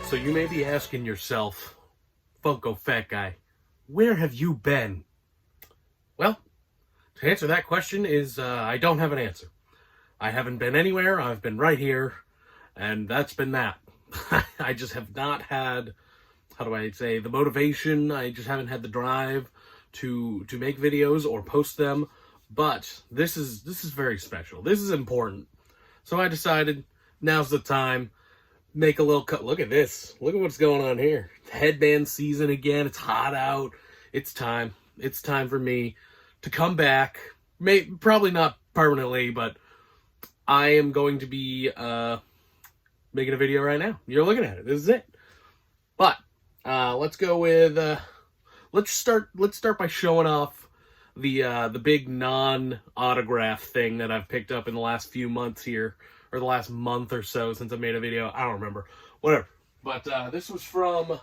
So you may be asking yourself, FunkoFatGuy, where have you been? Well, to answer that question is I don't have an answer. I haven't been anywhere. I've been right here, and that's been that. I just have not had, how do I say, the motivation. I just haven't had the drive to make videos or post them. But this is very special. This is important. So I decided now's the time. Make a little cut. Look at this. Look at what's going on here. Headband season again. It's hot out. It's time. It's time for me to come back. Probably not permanently, but I am going to be making a video right now. You're looking at it. This is it. But let's go with let's start by showing off the big non-autograph thing that I've picked up in the last few months here, or the last month or so since I made a video. I don't remember. Whatever. But this was from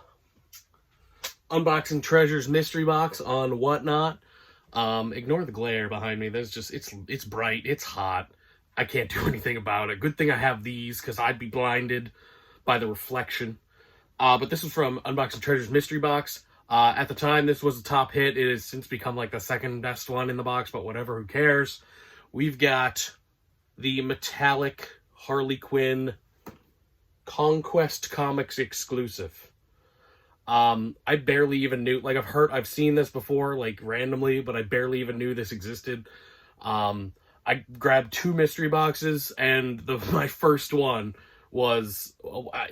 Unboxing Treasures Mystery Box on Whatnot. Ignore the glare behind me. There's just, it's bright. It's hot. I can't do anything about it. Good thing I have these, because I'd be blinded by the reflection. But this was from Unboxing Treasures Mystery Box. At the time, this was a top hit. It has since become like the second best one in the box, but whatever, who cares? We've got the metallic Harley Quinn Conquest Comics exclusive. I barely even knew, like, I've seen this before, like, randomly, but I barely even knew this existed. I grabbed 2 mystery boxes, and my first one was,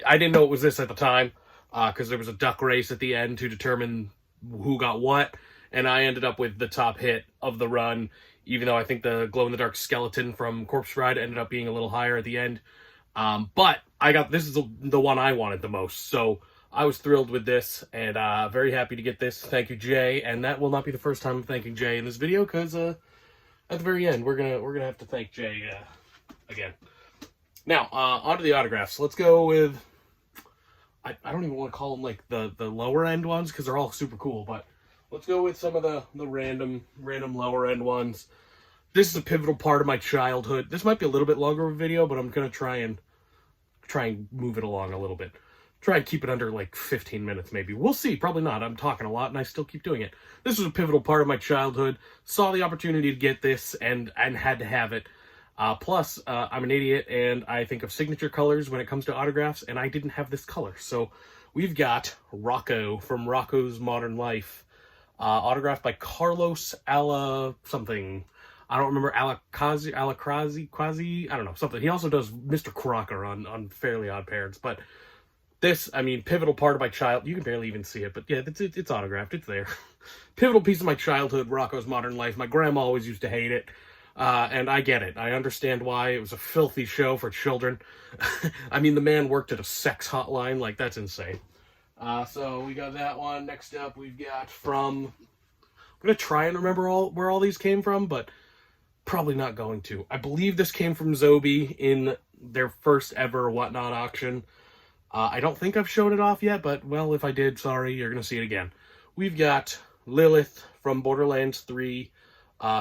I didn't know it was this at the time, because there was a duck race at the end to determine who got what, and I ended up with the top hit of the run, even though I think the glow-in-the-dark skeleton from Corpse Bride ended up being a little higher at the end. But this is the one I wanted the most, so I was thrilled with this, and very happy to get this. Thank you, Jay, and that will not be the first time I'm thanking Jay in this video, because at the very end, we're gonna have to thank Jay again. Now, onto the autographs. Let's go with, I don't even want to call them like the lower end ones, because they're all super cool, but let's go with some of the random lower end ones. This is a pivotal part of my childhood. This might be a little bit longer of a video, but I'm gonna try and move it along a little bit. Try and keep it under like 15 minutes maybe. We'll see. Probably not. I'm talking a lot and I still keep doing it. This was a pivotal part of my childhood. Saw the opportunity to get this and had to have it. Plus, I'm an idiot and I think of signature colors when it comes to autographs, and I didn't have this color. So we've got Rocco from Rocco's Modern Life. Autographed by Carlos something. I don't remember, Alacrazi, I don't know, something. He also does Mr. Crocker on Fairly Odd Parents, but this, I mean, pivotal part of my you can barely even see it, but yeah, it's autographed, it's there. Pivotal piece of my childhood, Rocco's Modern Life. My grandma always used to hate it, and I get it. I understand why. It was a filthy show for children. I mean, the man worked at a sex hotline, like, that's insane. So we got that one. Next up, we've got from, I'm going to try and remember where all these came from, but probably not going to. I believe this came from Zobi in their first ever Whatnot auction. I don't think I've shown it off yet, but, well, if I did, sorry, you're going to see it again. We've got Lilith from Borderlands 3,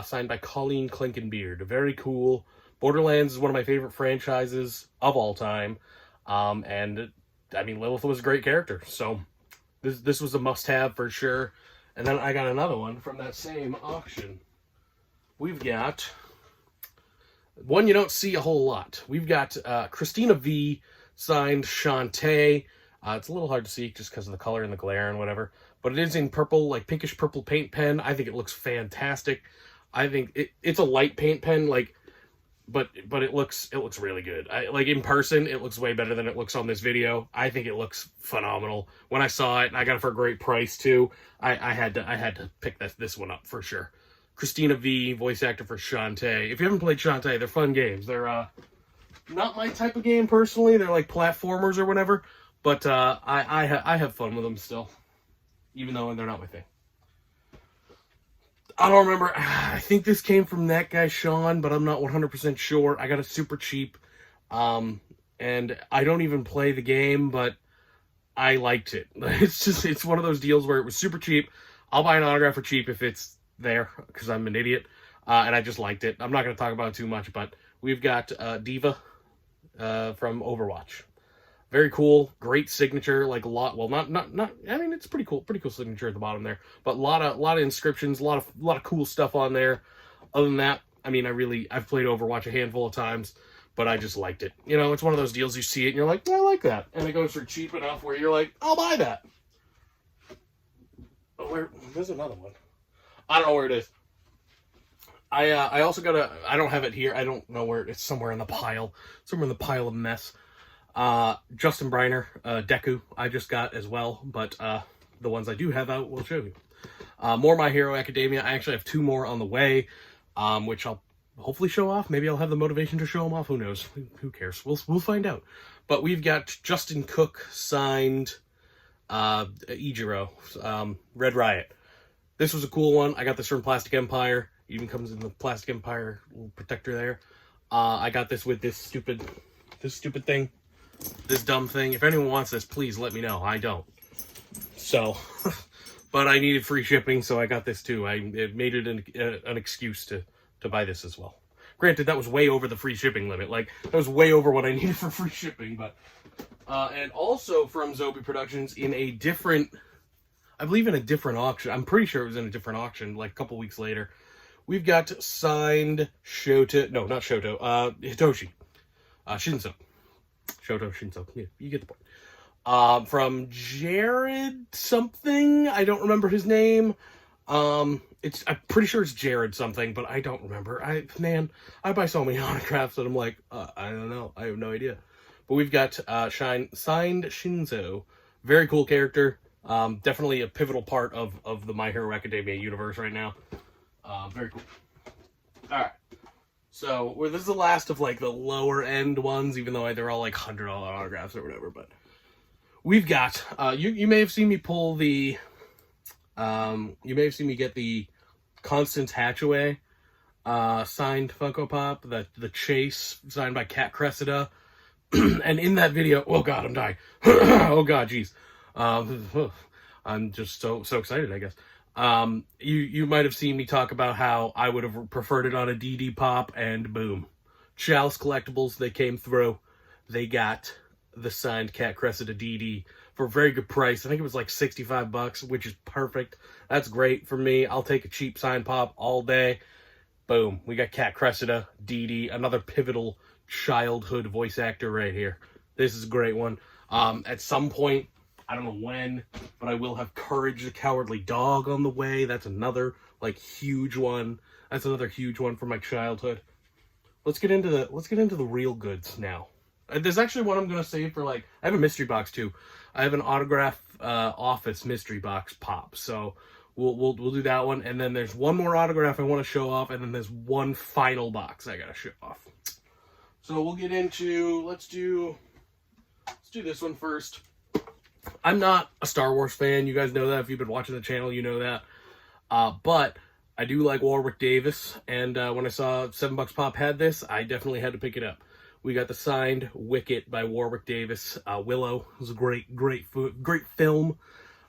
signed by Colleen Clinkenbeard. Very cool. Borderlands is one of my favorite franchises of all time, and, I mean, Lilith was a great character, so this was a must-have for sure. And then I got another one from that same auction. We've got one you don't see a whole lot. We've got Christina V, signed Shantae. It's a little hard to see just because of the color and the glare and whatever, but it is in purple, like pinkish purple paint pen. I think it looks fantastic. I think it's a light paint pen, like, but it looks really good. Like, in person, it looks way better than it looks on this video. I think it looks phenomenal. When I saw it, and I got it for a great price too, I had to pick this one up for sure. Christina V, voice actor for Shantae. If you haven't played Shantae, they're fun games. They're not my type of game personally. They're like platformers or whatever, but I have fun with them still, even though they're not my thing. I don't remember. I think this came from that guy Sean, but I'm not 100% sure. I got it super cheap, and I don't even play the game, but I liked it. It's one of those deals where it was super cheap. I'll buy an autograph for cheap if it's there, because I'm an idiot. And I just liked it. I'm not going to talk about it too much, but we've got Diva from Overwatch. Very cool, great signature, like a lot. Well, not. I mean, it's pretty cool signature at the bottom there. But a lot of inscriptions, a lot of cool stuff on there. Other than that, I mean, I've played Overwatch a handful of times, but I just liked it. You know, it's one of those deals you see it and you're like, I like that, and it goes for cheap enough where you're like, I'll buy that. Oh, there's another one. I don't know where it is. I also got I don't have it here. I don't know where it's somewhere in the pile of mess. Justin Briner, Deku, I just got as well, but the ones I do have out will show you. More My Hero Academia. I actually have 2 more on the way, which I'll hopefully show off. Maybe I'll have the motivation to show them off. Who knows? Who cares? We'll find out. But we've got Justin Cook signed Ijiro, Red Riot. This was a cool one. I got this from Plastic Empire. It even comes in the Plastic Empire little protector there. I got this with this stupid thing. This dumb thing. If anyone wants this, please let me know. I don't. So, but I needed free shipping, so I got this too. It made it an excuse to buy this as well. Granted, that was way over the free shipping limit. Like, that was way over what I needed for free shipping. But and also from Zobi Productions in a different, I believe in a different auction. I'm pretty sure it was in a different auction, like a couple weeks later. We've got signed Hitoshi. Shinso. Shoto Shinso. Yeah, you get the point. From Jared something. I don't remember his name. I'm pretty sure it's Jared something, but I don't remember. I buy so many autographs that I'm like, I don't know. I have no idea. But we've got signed Shinzo. Very cool character. Definitely a pivotal part of the My Hero Academia universe right now. Very cool. All right. So, this is the last of, like, the lower-end ones, even though they're all, like, $100 autographs or whatever, but we've got, you may have seen me pull the, you may have seen me get the Constance Hatchaway, signed Funko Pop, the Chase, signed by Cat Cressida, and in that video, oh god, I'm dying, oh god, jeez, I'm just so excited, I guess. You might have seen me talk about how I would have preferred it on a DD Pop, and boom. Chalice Collectibles, they came through. They got the signed Cat Cressida DD for a very good price. I think it was like $65, which is perfect. That's great for me. I'll take a cheap signed pop all day. Boom. We got Cat Cressida DD, another pivotal childhood voice actor right here. This is a great one. At some point, I don't know when, but I will have Courage the Cowardly Dog on the way. That's another, like, huge one. That's another huge one from my childhood. Let's get into the real goods now. There's actually one I'm gonna save for, like, I have a mystery box too. I have an autograph office mystery box pop. So we'll do that one, and then there's one more autograph I want to show off, and then there's one final box I gotta show off. So we'll get into let's do this one first. I'm not a Star Wars fan. You guys know that. If you've been watching the channel, you know that. But I do like Warwick Davis, and when I saw $7 Pop had this, I definitely had to pick it up. We got the signed Wicket by Warwick Davis. Willow was a great film.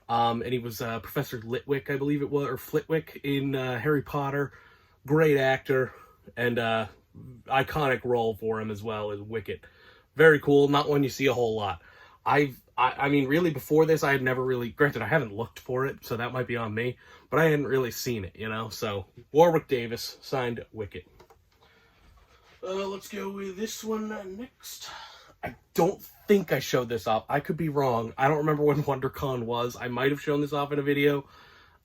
And he was Professor Litwick, I believe it was, or Flitwick in Harry Potter. Great actor, and iconic role for him as well as Wicket. Very cool. Not one you see a whole lot. I mean, really, before this, I had never really, granted, I haven't looked for it, so that might be on me, but I hadn't really seen it, you know? So, Warwick Davis, signed Wicket. Let's go with this one next. I don't think I showed this off. I could be wrong. I don't remember when WonderCon was. I might have shown this off in a video.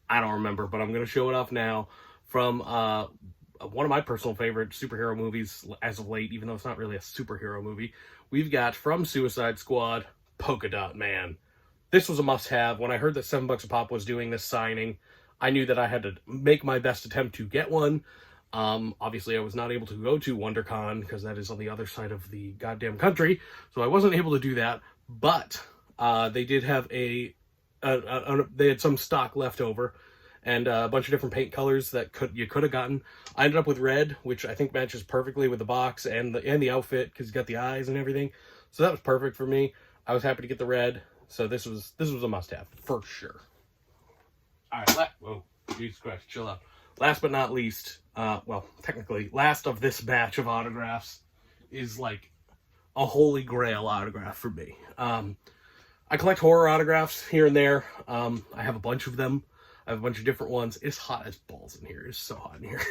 I don't remember, but I'm going to show it off now from one of my personal favorite superhero movies as of late, even though it's not really a superhero movie. We've got from Suicide Squad, Polka Dot Man. This was a must-have. When I heard that $7 a pop was doing this signing, I knew that I had to make my best attempt to get one. Obviously, I was not able to go to WonderCon because that is on the other side of the goddamn country, so I wasn't able to do that. But they did have they had some stock left over, and a bunch of different paint colors that you could have gotten. I ended up with red, which I think matches perfectly with the box and the outfit because you got the eyes and everything. So that was perfect for me. I was happy to get the red. So this was a must-have for sure. All right, whoa, Jesus Christ, chill out. Last but not least, well, technically, last of this batch of autographs is like a holy grail autograph for me. I collect horror autographs here and there. I have a bunch of them. I have a bunch of different ones. It's hot as balls in here. It's so hot in here.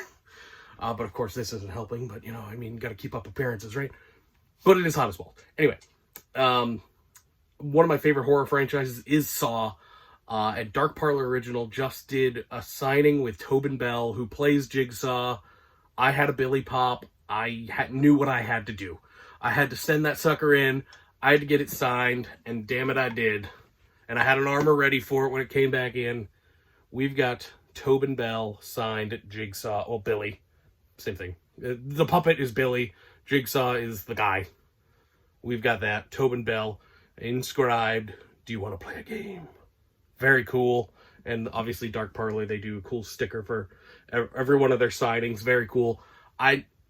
But of course, this isn't helping. But, you know, I mean, got to keep up appearances, right? But it is hot as balls. Anyway, one of my favorite horror franchises is Saw. At Dark Parlor Original just did a signing with Tobin Bell, who plays Jigsaw. I had a Billy Pop. I knew what I had to do. I had to send that sucker in. I had to get it signed, and damn it, I did. And I had an armor ready for it when it came back in. We've got Tobin Bell signed Jigsaw. Well, Billy. Same thing. The puppet is Billy. Jigsaw is the guy. We've got that. Tobin Bell inscribed, "Do you want to play a game?" Very cool. And obviously Dark Parlor, they do a cool sticker for every one of their signings. Very cool.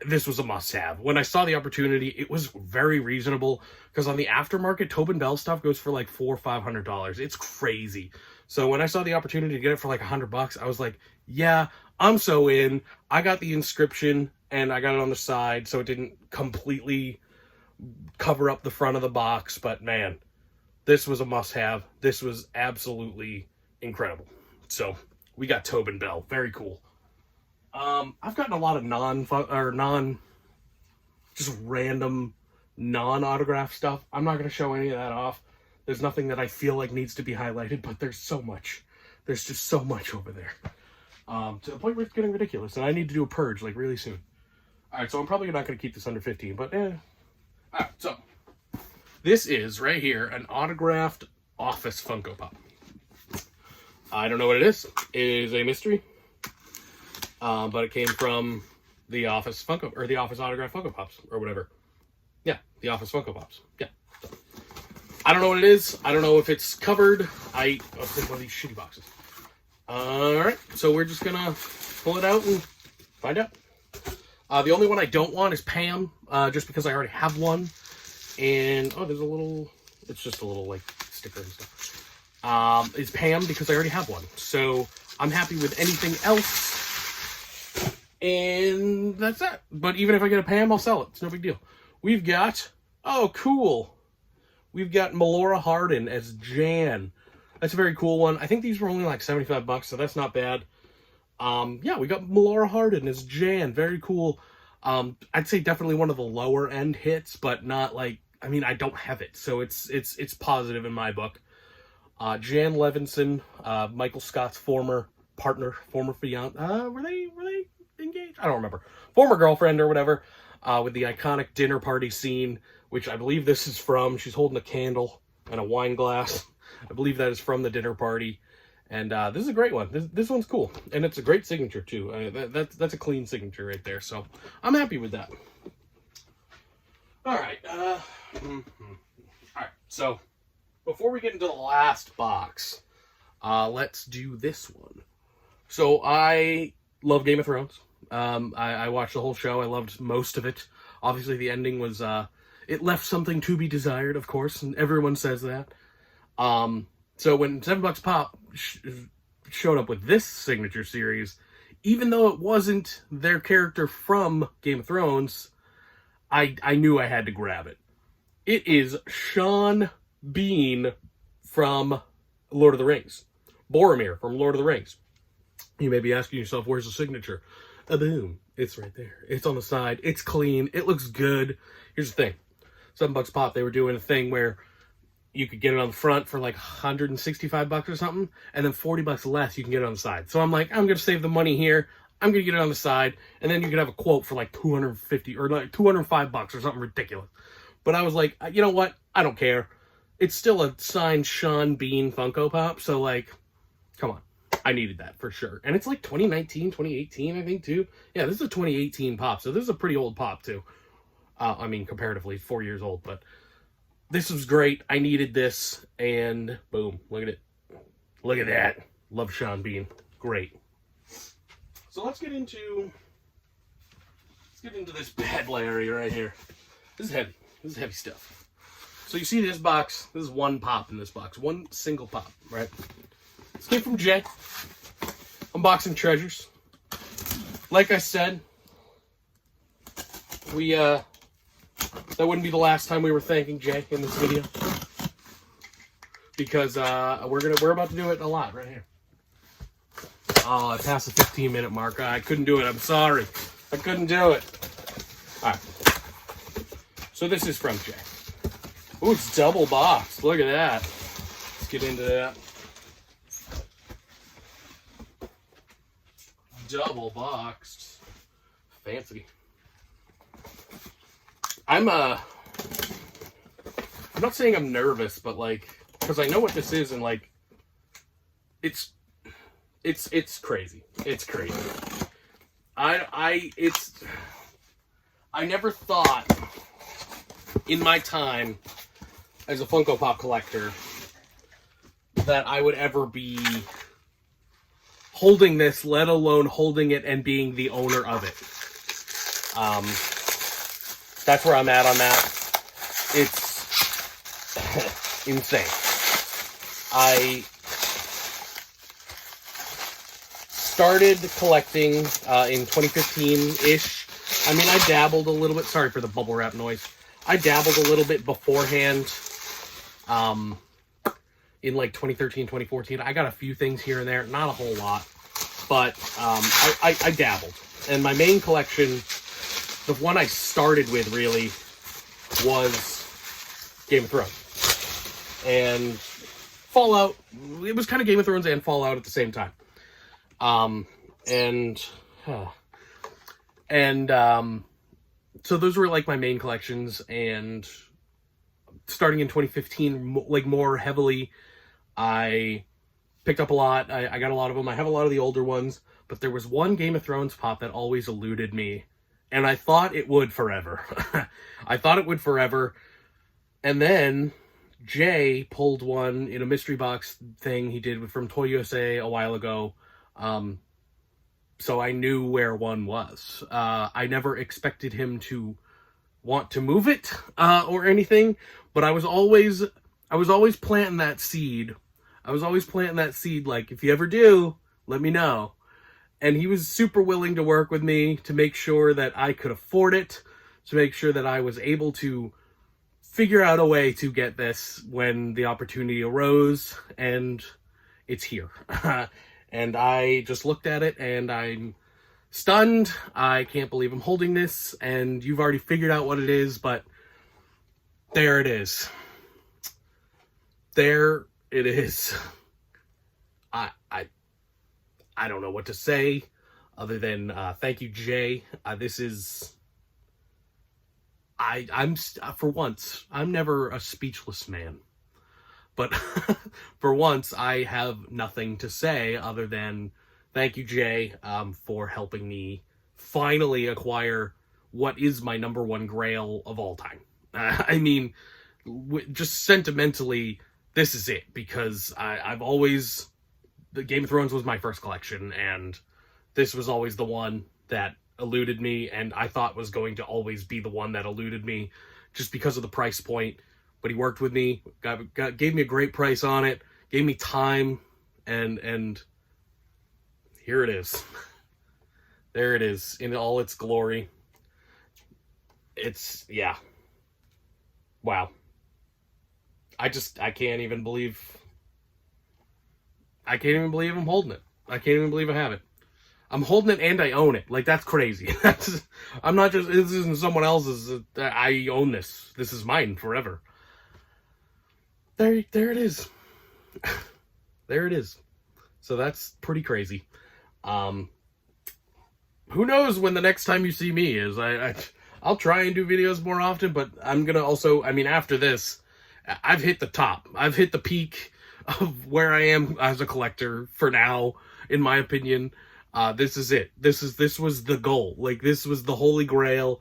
This was a must-have. When I saw the opportunity, it was very reasonable, because on the aftermarket, Tobin Bell stuff goes for like $400 or $500. It's crazy. So when I saw the opportunity to get it for like $100, I was like, yeah, I'm so in. I got the inscription and I got it on the side, so it didn't completely cover up the front of the box. But man, this was a must-have. This was absolutely incredible. So we got Tobin Bell. Very cool. I've gotten a lot of just random non-autograph stuff. I'm not going to show any of that off. There's nothing that I feel like needs to be highlighted, but there's so much. There's just so much over there. To the point where it's getting ridiculous, and I need to do a purge, like, really soon. Alright, so I'm probably not going to keep this under 15, but Alright, so this is, right here, an autographed Office Funko Pop. I don't know what it is. It is a mystery. But it came from the Office Funko, or the Office Autograph Funko Pops, or whatever. Yeah, the Office Funko Pops. Yeah. So, I don't know what it is. I don't know if it's covered. I'll take one of these shitty boxes. Alright, so we're just gonna pull it out and find out. The only one I don't want is Pam, just because I already have one. And, oh, there's a little, it's just a little, like, sticker and stuff. It's Pam because I already have one. So, I'm happy with anything else. And that's that. But even if I get a Pam, I'll sell it. It's no big deal. We've got, oh, cool. We've got Melora Hardin as Jan. That's a very cool one. I think these were only like $75, so that's not bad. Yeah, we got Melora Hardin as Jan. Very cool. I'd say definitely one of the lower end hits, but not like, I mean, I don't have it, so it's positive in my book. Jan Levinson, Michael Scott's former partner, former fiance. Were they engaged? I don't remember. Former girlfriend or whatever, with the iconic dinner party scene, which I believe this is from. She's holding a candle and a wine glass. I believe that is from the dinner party. And this is a great one. This one's cool. And it's a great signature, too. That's a clean signature right there. So I'm happy with that. All right. All right. So before we get into the last box, let's do this one. So I love Game of Thrones. I watched the whole show. I loved most of it. Obviously, the ending was, it left something to be desired, of course, and everyone says that. So when $7 Pop showed up with this signature series, even though it wasn't their character from Game of Thrones, I knew I had to grab it. It is Sean Bean from Lord of the Rings. Boromir from Lord of the Rings. You may be asking yourself, where's the signature? Boom. It's right there. It's on the side. It's clean. It looks good. Here's the thing. $7 Pop, they were doing a thing where you could get it on the front for like $165 or something, and then $40 less you can get it on the side. So I'm like, I'm going to save the money here. I'm going to get it on the side, and then you could have a quote for like $250 or like $205 or something ridiculous. But I was like, you know what? I don't care. It's still a signed Sean Bean Funko Pop, so like, come on. I needed that for sure. And it's like 2019, 2018, I think, too. Yeah, this is a 2018 pop, so this is a pretty old pop, too. I mean, comparatively, 4 years old, but this was great. I needed this, and boom, look at it. Look at that. Love Sean Bean. Great. So let's get into this bad area right here. This is heavy. This is heavy stuff. So you see this box, this is one pop in this box, one single pop, right? This came from Jay, Unboxing Treasures. Like I said, that wouldn't be the last time we were thanking Jay in this video, because we're about to do it a lot right here. Oh, I passed the 15-minute mark. I couldn't do it. I'm sorry. I couldn't do it. All right. So this is from Jay. Ooh, it's double boxed. Look at that. Let's get into that. Double boxed. Fancy. I'm not saying I'm nervous, but like, because I know what this is, and like, it's crazy. It's crazy. I never thought in my time as a Funko Pop collector that I would ever be holding this, let alone holding it and being the owner of it. That's where I'm at on that. It's insane. I started collecting in 2015-ish. I mean, I dabbled a little bit. Sorry for the bubble wrap noise. I dabbled a little bit beforehand. In like 2013, 2014. I got a few things here and there. Not a whole lot. But I dabbled. And my main collection, the one I started with, really, was Game of Thrones. And Fallout. It was kind of Game of Thrones and Fallout at the same time. So those were like my main collections, and starting in 2015, like more heavily, I picked up a lot. I got a lot of them. I have a lot of the older ones, but there was one Game of Thrones pop that always eluded me, and I thought it would forever. I thought it would forever, and then Jay pulled one in a mystery box thing he did from Toy USA a while ago. So I knew where one was. I never expected him to want to move it or anything, but I was always planting that seed. I was always planting that seed, like, if you ever do, let me know. And he was super willing to work with me to make sure that I could afford it, to make sure that I was able to figure out a way to get this when the opportunity arose, and it's here. And I just looked at it, and I'm stunned. I can't believe I'm holding this, and you've already figured out what it is, but there it is. There it is. I don't know what to say other than thank you, Jay. This is... I'm for once, I'm never a speechless man. But for once, I have nothing to say other than thank you, Jay, for helping me finally acquire what is my #1 Grail of all time. I mean, just sentimentally, this is it, because I've always... The Game of Thrones was my first collection, and this was always the one that eluded me, and I thought was going to always be the one that eluded me just because of the price point. But he worked with me, gave me a great price on it, gave me time, and here it is. There it is, in all its glory. It's, yeah. Wow. I can't even believe I'm holding it. I can't even believe I have it. I'm holding it and I own it. Like, that's crazy. I'm not just, this isn't someone else's. I own this. This is mine forever. There it is. There it is. So that's pretty crazy. Who knows when the next time you see me is. I'll try and do videos more often, but I'm gonna also, I mean, after this, I've hit the top. I've hit the peak of where I am as a collector for now, in my opinion. This is it. This was the goal. Like, this was the holy grail.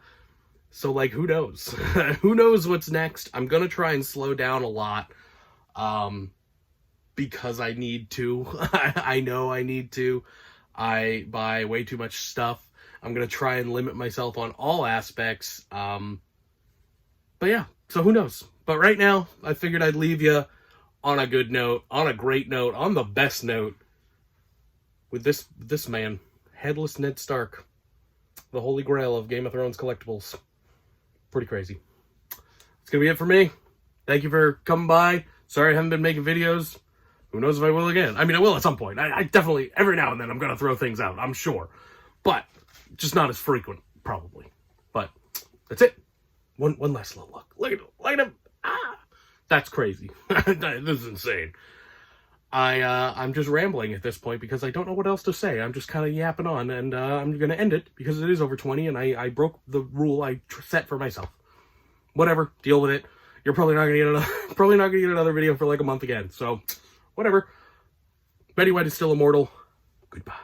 So, like, who knows? Who knows what's next? I'm gonna try and slow down a lot. Because I need to. I know I need to. I buy way too much stuff. I'm gonna try and limit myself on all aspects. But yeah, so who knows? But right now, I figured I'd leave you on a good note, on a great note, on the best note, with this man, Headless Ned Stark, the holy grail of Game of Thrones collectibles. Pretty crazy. That's going to be it for me. Thank you for coming by. Sorry I haven't been making videos. Who knows if I will again. I mean, I will at some point. I definitely, every now and then, I'm going to throw things out, I'm sure. But just not as frequent, probably. But that's it. One last little look. Look at him. Ah! That's crazy. This is insane. I'm just rambling at this point because I don't know what else to say. I'm just kind of yapping on, and I'm going to end it because it is over 20, and I broke the rule I set for myself. Whatever, deal with it. You're probably not going to get another video for like a month again. So, whatever. Betty White is still immortal. Goodbye.